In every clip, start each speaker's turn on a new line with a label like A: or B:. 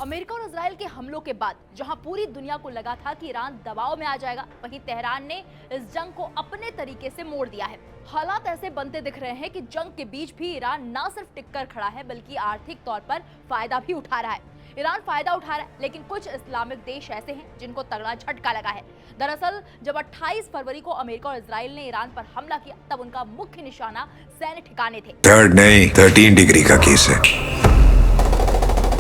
A: America और Israel के हमलों के बाद जहां पूरी दुनिया को लगा था कि ईरान दबाव में आ जाएगा, वहीं तेहरान ने इस जंग को अपने तरीके से मोड़ दिया है। हालात ऐसे बनते दिख रहे हैं कि जंग के बीच भी ईरान न सिर्फ टिककर खड़ा है बल्कि आर्थिक तौर पर फायदा भी उठा रहा है। ईरान फायदा उठा रहा है, लेकिन कुछ इस्लामिक देश ऐसे हैं जिनको तगड़ा झटका लगा है। दरअसल जब 28 फरवरी को अमेरिका और इजराइल ने ईरान पर हमला किया, तब उनका मुख्य निशाना सैन्य ठिकाने थे।
B: 3rd नहीं 13 डिग्री का केस है।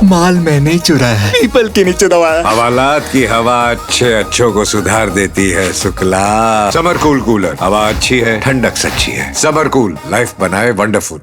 C: माल मैंने ही चुराया है, पीपल के नीचे दबाया।
B: हवालात की हवा अच्छों को सुधार देती है। शुक्ला समर कूल कूलर, हवा अच्छी है, ठंडक सच्ची है। समर कूल, लाइफ बनाए वंडरफुल।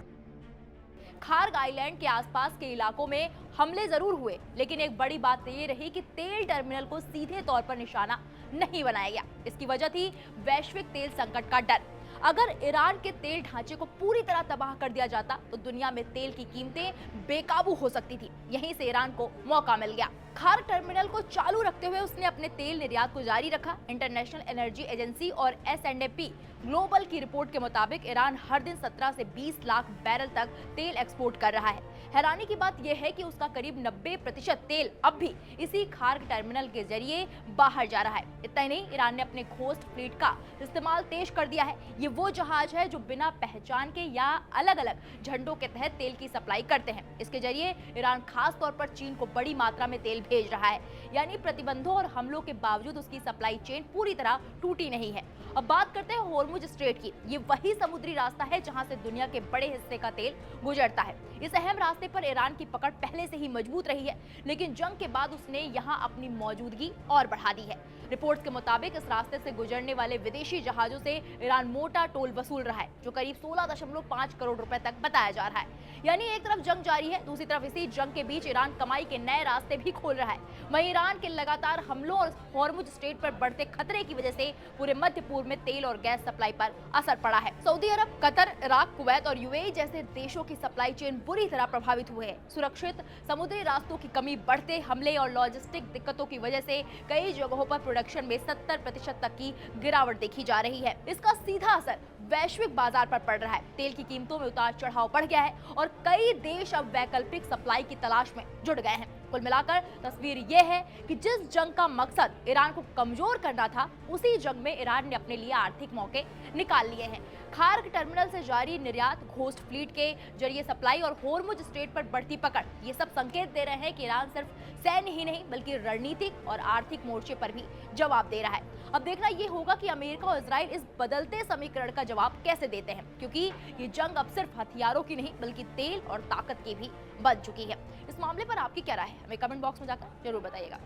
A: खार्ग आइलैंड के आसपास के इलाकों में हमले जरूर हुए, लेकिन एक बड़ी बात ये रही कि तेल टर्मिनल को सीधे तौर पर निशाना नहीं बनाया गया। इसकी वजह थी वैश्विक तेल संकट का डर। अगर ईरान के तेल ढांचे को पूरी तरह तबाह कर दिया जाता तो दुनिया में तेल की कीमतें बेकाबू हो सकती थी। यहीं से ईरान को मौका मिल गया। खार्ग टर्मिनल को चालू रखते हुए उसने अपने तेल निर्यात को जारी रखा। इंटरनेशनल एनर्जी एजेंसी और S&P ग्लोबल की रिपोर्ट के मुताबिक ईरान हर दिन 17 से 20 लाख बैरल तक तेल एक्सपोर्ट कर रहा है। हैरानी की बात यह है कि उसका करीब 90% तेल अब भी इसी खार्ग टर्मिनल के जरिए बाहर जा रहा है। इतना ही नहीं, ईरान ने अपने घोस्ट फ्लीट का इस्तेमाल तेज कर दिया है। ये वो जहाज है जो बिना पहचान के या अलग अलग झंडों के तहत तेल की सप्लाई करते हैं। इसके जरिए ईरान खास तौर पर चीन को बड़ी मात्रा में तेल भेज रहा है। यानी प्रतिबंधों और हमलों के बावजूद उसकी सप्लाई चेन पूरी तरह टूटी नहीं है। अब बात करते हैं होर्मुज स्ट्रेट की। ये वही समुद्री रास्ता है जहां से दुनिया के बड़े हिस्से का तेल गुजरता है। इस अहम रास्ते पर ईरान की पकड़ पहले से ही मजबूत रही है, लेकिन जंग के बाद उसने यहां अपनी मौजूदगी और बढ़ा दी है। रिपोर्ट्स के मुताबिक इस रास्ते से गुजरने वाले विदेशी जहाजों से ईरान मोटा टोल वसूल रहा है, जो करीब 16.5 करोड़ रुपए तक बताया जा रहा है। यानी एक तरफ जंग जारी है, दूसरी तरफ इसी जंग के बीच ईरान कमाई के नए रास्ते भी खोल रहा है। वहीं ईरान के लगातार हमलों और होर्मुज स्ट्रेट पर बढ़ते खतरे की वजह से पूरे मध्य पूर्व में तेल और गैस सप्लाई पर असर पड़ा है। सऊदी अरब, कतर, इराक, कुवैत और यूएई जैसे देशों की सप्लाई चेन बुरी तरह प्रभावित हुए हैं। सुरक्षित समुद्री रास्तों की कमी, बढ़ते हमले और लॉजिस्टिक दिक्कतों की वजह से कई जगहों पर प्रोडक्शन में 70% तक की गिरावट देखी जा रही है। इसका सीधा असर वैश्विक बाजार पर पड़ रहा है। तेल की कीमतों में उतार चढ़ाव बढ़ गया है और कई देश अब वैकल्पिक सप्लाई की तलाश में जुट गए हैं। कुल मिलाकर तस्वीर यह है कि जिस जंग का मकसद ईरान को कमजोर करना था, उसी जंग में ईरान ने अपने लिए आर्थिक मौके निकाल लिए हैं। खार्ग टर्मिनल से जारी निर्यात, घोस्ट फ्लीट के जरिए सप्लाई और होर्मुज स्ट्रेट पर बढ़ती पकड़, ये सब संकेत दे रहे हैं कि ईरान सिर्फ सैन्य ही नहीं बल्कि रणनीतिक और आर्थिक मोर्चे पर भी जवाब दे रहा है। अब देखना ये होगा कि अमेरिका और इजराइल इस बदलते समीकरण का जवाब कैसे देते हैं, क्योंकि ये जंग अब सिर्फ हथियारों की नहीं बल्कि तेल और ताकत की भी बन चुकी है। इस मामले पर आपकी क्या राय है, हमें कमेंट बॉक्स में जाकर जरूर बताइएगा।